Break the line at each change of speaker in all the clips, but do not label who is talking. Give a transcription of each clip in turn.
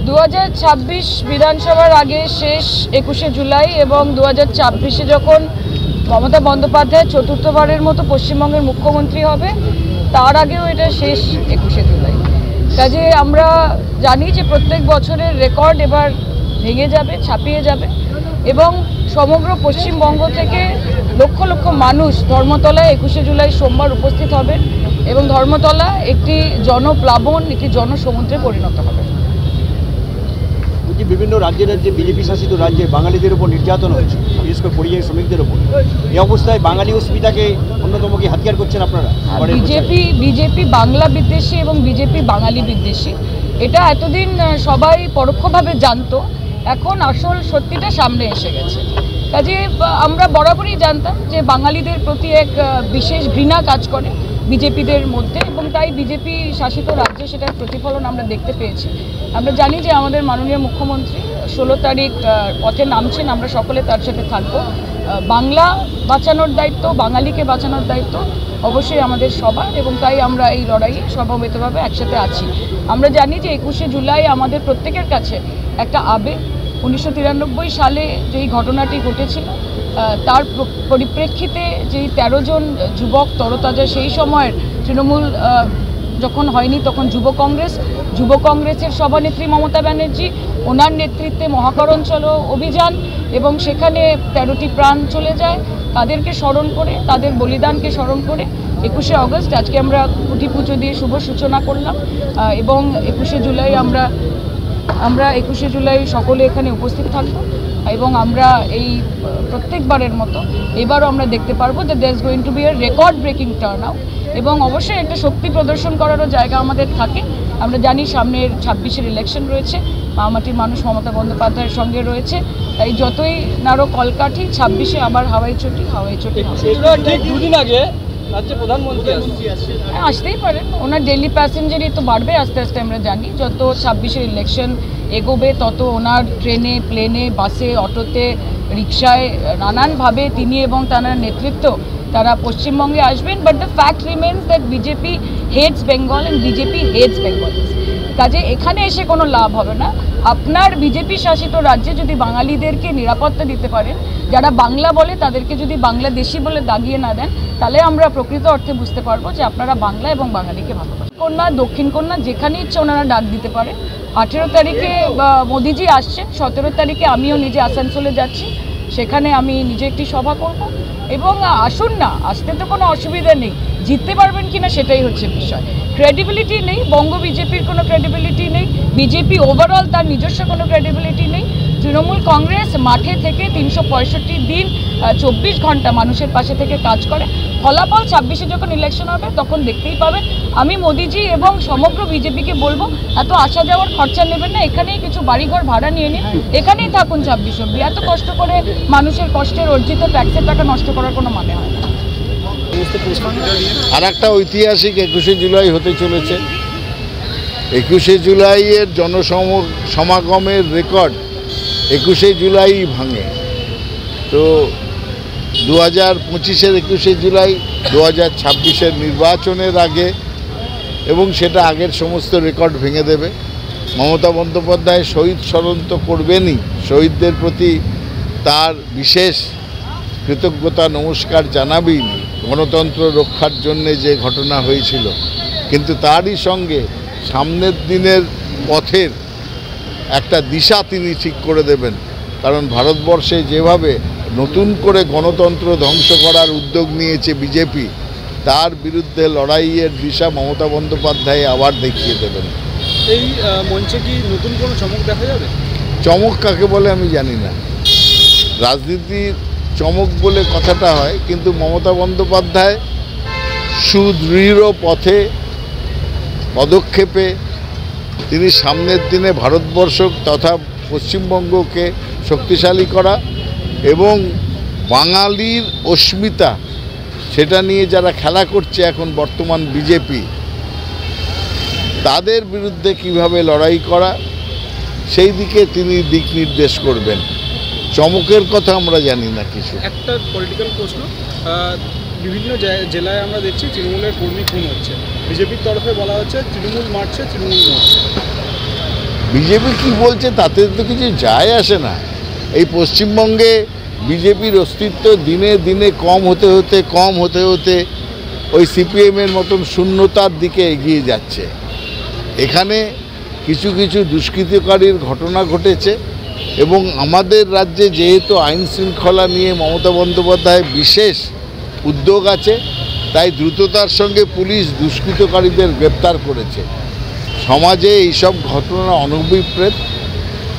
2026 বিধানসভার আগে শেষ 21শে জুলাই এবং 2026-এ যখন মমতা বন্দ্যোপাধ্যায় চতুর্থবারের মতো পশ্চিমবঙ্গের মুখ্যমন্ত্রী হবে তার আগেও এটা শেষ 21শে জুলাই। কাজে আমরা জানি যে প্রত্যেক বছরের রেকর্ড এবার ভেঙে যাবে, ছাপিয়ে যাবে এবং সমগ্র পশ্চিমবঙ্গ থেকে লক্ষ লক্ষ মানুষ ধর্মতলায় 21শে জুলাই সোমবার উপস্থিত হবেন এবং ধর্মতলা একটি জনপ্লাবন, একটি জনসমুদ্রে পরিণত হবে।
বিভিন্ন রাজ্যের যে বিজেপি শাসিত রাজ্যে বাঙালিদের উপর নির্যাতন হচ্ছে, বিশেষ করে পরিযায়ী শ্রমিকদের উপর, এই অবস্থায় বাঙালি অস্মিতাকে অন্যতম কি হাতিয়ার করছেন আপনারা?
বিজেপি বাংলা বিদ্বেষী এবং বিজেপি বাঙালি বিদ্বেষী, এটা এতদিন সবাই পরোক্ষভাবে জানতো, এখন আসল সত্যিটা সামনে এসে গেছে। কাজে আমরা বরাবরই জানতাম যে বাঙালিদের প্রতি এক বিশেষ ঘৃণা কাজ করে বিজেপিদের মধ্যে এবং তাই বিজেপি শাসিত রাজ্যে সেটার প্রতিফলন আমরা দেখতে পেয়েছি। আমরা জানি যে আমাদের মাননীয় মুখ্যমন্ত্রী 16 তারিখ পথে নামছেন, আমরা সকলে তার সাথে থাকব। বাংলা বাঁচানোর দায়িত্ব, বাঙালিকে বাঁচানোর দায়িত্ব অবশ্যই আমাদের সবার এবং তাই আমরা এই লড়াইয়ে সমবেতভাবে একসাথে আছি। আমরা জানি যে 21শে জুলাই আমাদের প্রত্যেকের কাছে একটা আবেগ। 1993 সালে যেই ঘটনাটি ঘটেছিল তার পরিপ্রেক্ষিতে যেই 13 জন যুবক তরতাজা সেই সময়ের তৃণমূল যখন হয়নি তখন যুব কংগ্রেসের সভানেত্রী মমতা ব্যানার্জি, ওনার নেতৃত্বে মহাকরণ চলো অভিযান এবং সেখানে 13টি প্রাণ চলে যায়। তাদেরকে স্মরণ করে, তাদের বলিদানকে স্মরণ করে 21শে অগস্ট আজকে আমরা কুটি পুজো দিয়ে শুভ সূচনা করলাম এবং 21শে জুলাই আমরা 21শে জুলাই সকলে এখানে উপস্থিত থাকব এবং আমরা এই প্রত্যেকবারের মতো এবারও আমরা দেখতে পারবো যে there is going to be a record breaking turnout এবং অবশ্যই একটা শক্তি প্রদর্শন করারও জায়গা আমাদের থাকে। আমরা জানি সামনের 26-এর ইলেকশন রয়েছে, মামাটির মানুষ মমতা বন্দ্যোপাধ্যায়ের সঙ্গে রয়েছে, তাই যতই নাড়ো কলকাঠি 26-এ আবার হাওয়াই চটি।
দুদিন আগে রাজ্যে প্রধানমন্ত্রী
আসতেই পারেন, ওনার ডেইলি প্যাসেঞ্জারই তো বাড়বে আস্তে আস্তে। আমরা জানি যত 26-এর ইলেকশন এগোবে তত ওনার ট্রেনে, প্লেনে, বাসে, অটোতে, রিক্সায় নানানভাবে তিনি এবং তার নেতৃত্ব তারা পশ্চিমবঙ্গে আসবেন। But the fact remains that BJP hates Bengal and BJP hates Bengal. কাজে এখানে এসে কোনো লাভ হবে না। আপনার বিজেপি শাসিত রাজ্যে যদি বাঙালিদেরকে নিরাপত্তা দিতে পারেন, যারা বাংলা বলে তাদেরকে যদি বাংলাদেশি বলে দাগিয়ে না দেন, তাহলে আমরা প্রকৃত অর্থে বুঝতে পারবো যে আপনারা বাংলা এবং বাঙালিকে ভালোবাসেন। কন্যা, দক্ষিণ কন্যা, যেখানে ইচ্ছে ওনারা ডাক দিতে পারে। 18 তারিখে মোদিজি আসছেন, 17 তারিখে আমিও নিজে আসানসোলে যাচ্ছি, সেখানে আমি নিজে একটি সভা করব এবং আসুন না, আসতে তো কোনো অসুবিধা নেই, জিততে পারবেন কিনা সেটাই হচ্ছে বিষয়। ক্রেডিবিলিটি নেই, বঙ্গ বিজেপির কোনো ক্রেডিবিলিটি নেই, বিজেপি ওভারঅল তার নিজস্ব কোনো ক্রেডিবিলিটি নেই। তৃণমূল কংগ্রেস মাঠে থেকে 365 দিন 24 ঘন্টা মানুষের পাশে থেকে কাজ করে। ফলাফল 26-এ যখন ইলেকশন হবে তখন দেখতেই পাবেন। আমি মোদিজি এবং সমগ্র বিজেপিকে বলবো, এত আসা যাওয়ার খরচা নেবেন না, এখানেই কিছু বাড়িঘর ভাড়া নিয়ে নিন, এখানেই থাকুন 26 অব্দি। এত কষ্ট করে মানুষের কষ্টের অর্জিত ট্যাক্সের টাকা নষ্ট করার কোনো মানে হয় না।
আর একটা ঐতিহাসিক 21শে জুলাই হতে চলেছে। 21শে জুলাইয়ের জনসমাগমের রেকর্ড 21শে জুলাই ভাঙে। তো 2025-এর 21শে জুলাই 2026-এর নির্বাচনের আগে এবং সেটা আগের সমস্ত রেকর্ড ভেঙে দেবে। মমতা বন্দ্যোপাধ্যায় শহীদ স্মরণ তো করবেনই, শহীদদের প্রতি তার বিশেষ কৃতজ্ঞতা নমস্কার জানাবেন গণতন্ত্র রক্ষার জন্যে যে ঘটনা হয়েছিল, কিন্তু তারই সঙ্গে সামনের দিনের পথের একটা দিশা তিনি ঠিক করে দেবেন। কারণ ভারতবর্ষে যেভাবে নতুন করে গণতন্ত্র ধ্বংস করার উদ্যোগ নিয়েছে বিজেপি, তার বিরুদ্ধে লড়াইয়ের দিশা মমতা বন্দ্যোপাধ্যায় আবার দেখিয়ে দেবেন।
এই মঞ্চে কি নতুন কোনো চমক দেখা যাবে?
চমক কাকে বলে আমি জানি না, রাজনীতির চমক বলে কথাটা হয়, কিন্তু মমতা বন্দ্যোপাধ্যায় সুদৃঢ় পথে পদক্ষেপে তিনি সামনের দিনে ভারতবর্ষ তথা পশ্চিমবঙ্গকে শক্তিশালী করা এবং বাঙালির অস্মিতা সেটা নিয়ে যারা খেলা করছে এখন বর্তমান বিজেপি, তাদের বিরুদ্ধে কিভাবে লড়াই করা সেই দিকে তিনি দিক নির্দেশ করবেন। চমকের কথা আমরা জানি না কিছু।
একটা পলিটিক্যাল প্রশ্ন, বিভিন্ন জেলায় আমরা দেখছি তৃণমূলের কর্মী খুন হচ্ছে, বিজেপির তরফে বলা হচ্ছে তৃণমূল মারছে, তৃণমূল মারছে,
বিজেপি কি বলছে তাতে তো কিছু যায় আসে না। এই পশ্চিমবঙ্গে বিজেপির অস্তিত্ব দিনে দিনে কম হতে হতে ওই সিপিএমের মতন শূন্যতার দিকে এগিয়ে যাচ্ছে। এখানে কিছু কিছু দুষ্কৃতিকারীর ঘটনা ঘটেছে এবং আমাদের রাজ্যে যেহেতু আইন শৃঙ্খলা নিয়ে মমতা বন্দ্যোপাধ্যায় বিশেষ উদ্যোগ আছে, তাই দ্রুততার সঙ্গে পুলিশ দুষ্কৃতকারীদের গ্রেপ্তার করেছে। সমাজে এইসব ঘটনা অনভিপ্রেত,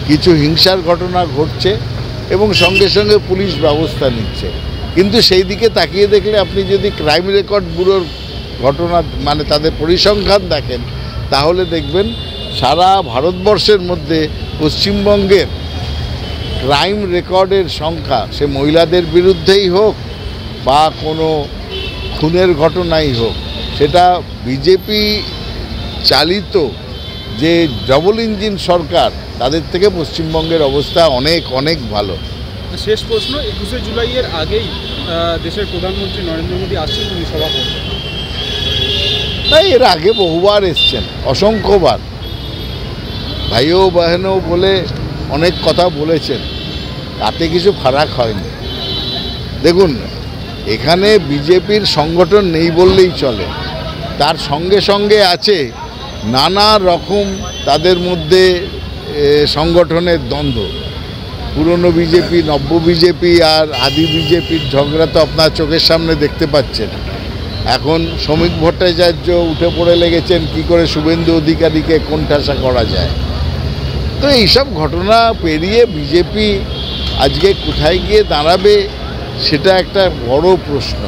কিছু হিংসার ঘটনা ঘটছে এবং সঙ্গে সঙ্গে পুলিশ ব্যবস্থা নিচ্ছে। কিন্তু সেই দিকে তাকিয়ে দেখলে আপনি যদি ক্রাইম রেকর্ড ব্যুরোর ঘটনা মানে তাদের পরিসংখ্যান দেখেন, তাহলে দেখবেন সারা ভারতবর্ষের মধ্যে পশ্চিমবঙ্গের ক্রাইম রেকর্ডের সংখ্যা, সে মহিলাদের বিরুদ্ধেই হোক বা কোনো খুনের ঘটনাই হোক, সেটা বিজেপি চালিত যে ডবল ইঞ্জিন সরকার, তাদের থেকে পশ্চিমবঙ্গের অবস্থা অনেক অনেক ভালো।
শেষ প্রশ্ন, 21শে জুলাইয়ের আগেই দেশের প্রধানমন্ত্রী নরেন্দ্র মোদী আসছেন উনি সভা করবেন?
তাই এর আগে বহুবার এসছেন, অসংখ্যবার, ভাইও বহেনও বলে অনেক কথা বলেছেন, তাতে কিছু ফারাক হয়নি। দেখুন, এখানে বিজেপির সংগঠন নেই বললেই চলে, তার সঙ্গে সঙ্গে আছে নানা রকম তাদের মধ্যে সংগঠনের দ্বন্দ্ব। পুরনো বিজেপি, নব্য বিজেপি আর আদি বিজেপির ঝগড়া তো আপনার চোখের সামনে দেখতে পাচ্ছেন। এখন শ্রমিক ভট্টাচার্য উঠে পড়ে লেগেছেন কি করে শুভেন্দু অধিকারীকে কোণঠাসা করা যায়। তো এইসব ঘটনা পেরিয়ে বিজেপি আজকে কোথায় গিয়ে দাঁড়াবে সেটা একটা বড় প্রশ্ন।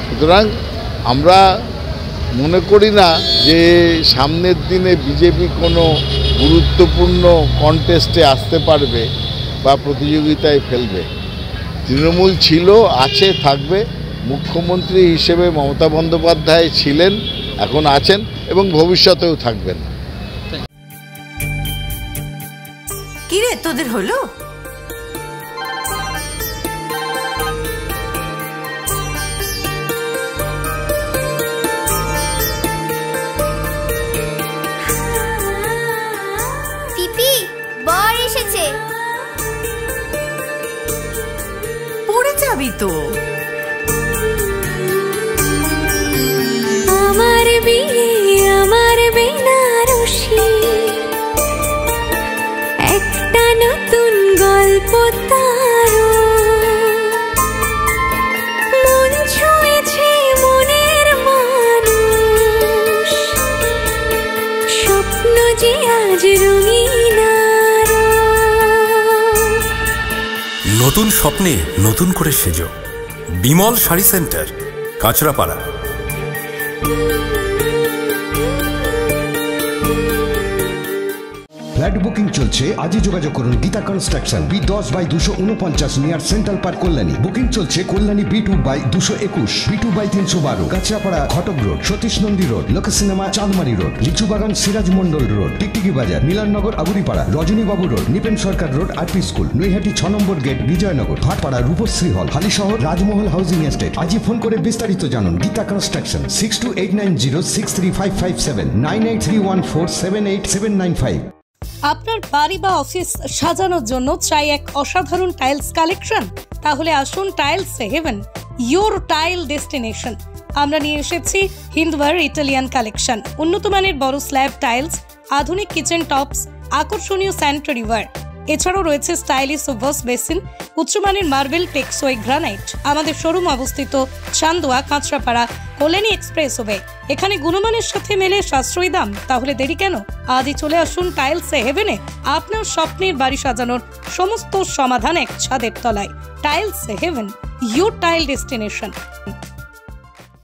সুতরাং আমরা মনে করি না যে সামনের দিনে বিজেপি কোনো গুরুত্বপূর্ণ কন্টেস্টে আসতে পারবে বা প্রতিযোগিতায় ফেলবে। তৃণমূল ছিল, আছে, থাকবে। মুখ্যমন্ত্রী হিসেবে মমতা বন্দ্যোপাধ্যায় ছিলেন, এখন আছেন এবং ভবিষ্যতেও থাকবেন।
কি রে তোদের হলো?
পিপি, বর এসেছে।
পড়ে যাবি তো।
আমার বিয়ে, আমার বেনারসি, একটা নতুন গল্প তার, মন ছুঁয়েছে মনের মানুষ, স্বপ্ন যে আজ রঙিন।
নতুন স্বপ্নে নতুন করে সেজো। Bimal sari centre, Kanchrapara.
Flat booking চলছে, আজই যোগাযোগ করুন Gita construction, B10/249 near central park, Kalyani. Booking চলছে Kalyani B2/221, B2/312, Kanchrapara Ghatak road, Satish Nandi road, Lok cinema Chandmari road, Lichubagan Siraj Mondal road, Tiktiki Bazar, Milannagar Aguripara, Rajanibabu road, Nipen Sarkar road, RP school, Naihati 6 নম্বর gate, Bijaynagar, Bhatpara, Rupashree hall, Halisahar, Rajmahal housing estate. আজই ফোন করে বিস্তারিত জানুন। গীতা কনস্ট্রাকশন, 6289063557, 9831478795।
আপনার বাড়ি বা অফিস সাজানোর জন্য চাই এক অসাধারণ টাইলস কালেকশন? তাহলে আসুন tiles heaven, your tile destination. আমরা নিয়ে এসেছি হিন্দওয়ার ইটালিয়ান কালেকশন, উন্নত মানের বড় স্ল্যাব টাইলস, আধুনিক কিচেন টপস, আকর্ষণীয় স্যানিটারি ওয়্যার। এছাড়াও রয়েছে স্টাইলিশ ওয়াশ বেসিন, উচ্চমানের মার্বেল, টেকসই গ্রানাইট। আমাদের শোরুম অবস্থিত চান্দোয়া, কাঁচরাপাড়া, কল্যাণী এক্সপ্রেসওয়ে। এখানে গুণমানের সাথে মেলে সাশ্রয়ী দাম। তাহলে দেরি কেন? আজই চলে আসুন টাইলস হেভেনে। আপনার স্বপ্নের বাড়ি সাজানোর সমস্ত সমাধান এক ছাদের তলায়। Tiles heaven, your tile destination.